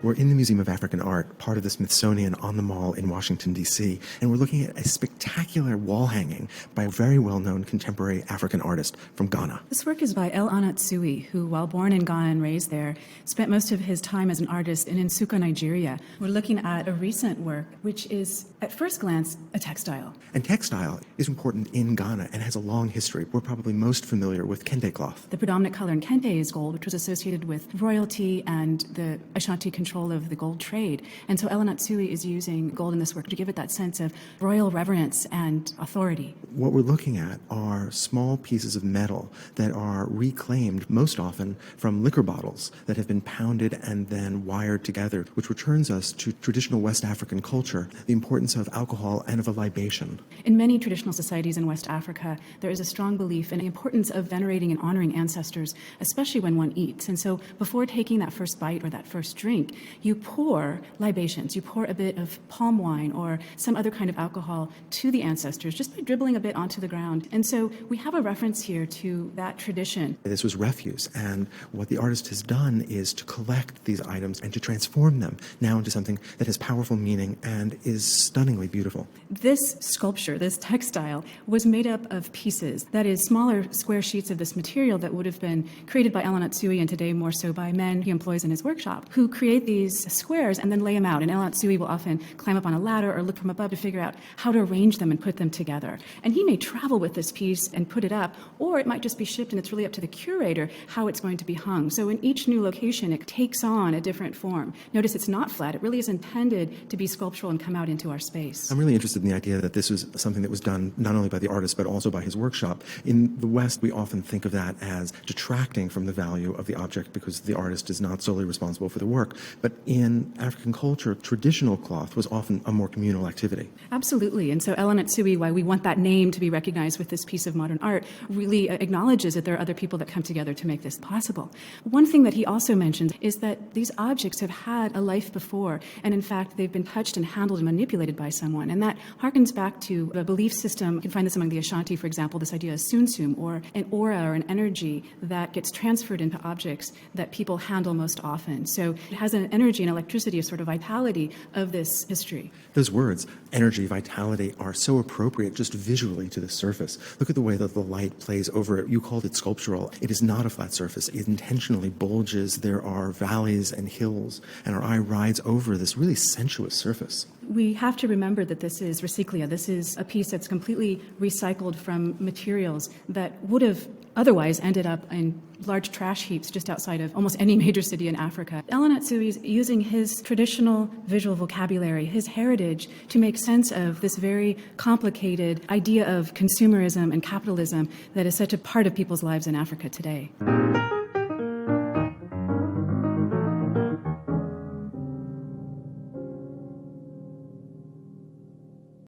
We're in the Museum of African Art, part of the Smithsonian on the Mall in Washington, D.C., and we're looking at a spectacular wall hanging by a very well-known contemporary African artist from Ghana. This work is by Anatsui, who, while born in Ghana and raised there, spent most of his time as an artist in Nsukka, Nigeria. We're looking at a recent work, which is, at first glance, a textile. And textile is important in Ghana and has a long history. We're probably most familiar with kente cloth. The predominant color in kente is gold, which was associated with royalty and the Ashanti control of the gold trade. And so Anatsui is using gold in this work to give it that sense of royal reverence and authority. What we're looking at are small pieces of metal that are reclaimed most often from liquor bottles that have been pounded and then wired together, which returns us to traditional West African culture, the importance of alcohol and of a libation. In many traditional societies in West Africa, there is a strong belief in the importance of venerating and honoring ancestors, especially when one eats. And so before taking that first bite or that first drink, you pour libations. You pour a bit of palm wine or some other kind of alcohol to the ancestors just by dribbling a bit onto the ground. And so we have a reference here to that tradition. This was refuse, and what the artist has done is to collect these items and to transform them now into something that has powerful meaning and is stunningly beautiful. This sculpture, this textile, was made up of pieces, that is, smaller square sheets of this material that would have been created by Anatsui and today more so by men he employs in his workshop, who create these squares and then lay them out. And Anatsui will often climb up on a ladder or look from above to figure out how to arrange them and put them together. And he may travel with this piece and put it up, or it might just be shipped and it's really up to the curator how it's going to be hung. So in each new location, it takes on a different form. Notice it's not flat. It really is intended to be sculptural and come out into our space. I'm really interested in the idea that this was something that was done not only by the artist but also by his workshop. In the West, we often think of that as detracting from the value of the object because the artist is not solely responsible for the work. But in African culture, traditional cloth was often a more communal activity. Absolutely. And so Anatsui, why we want that name to be recognized with this piece of modern art, really acknowledges that there are other people that come together to make this possible. One thing that he also mentions is that these objects have had a life before, and in fact, they've been touched and handled and manipulated by someone. And that harkens back to a belief system. You can find this among the Ashanti, for example, this idea of sunsum, or an aura or an energy that gets transferred into objects that people handle most often. So it has an energy and electricity, a sort of vitality of this history. Those words, energy, vitality, are so appropriate just visually to the surface. Look at the way that the light plays over it. You called it sculptural. It is not a flat surface. It intentionally bulges. There are valleys and hills, and our eye rides over this really sensuous surface. We have to remember that this is recyclia. This is a piece that's completely recycled from materials that would have otherwise ended up in large trash heaps just outside of almost any major city in Africa. Anatsui is using his traditional visual vocabulary, his heritage, to make sense of this very complicated idea of consumerism and capitalism that is such a part of people's lives in Africa today.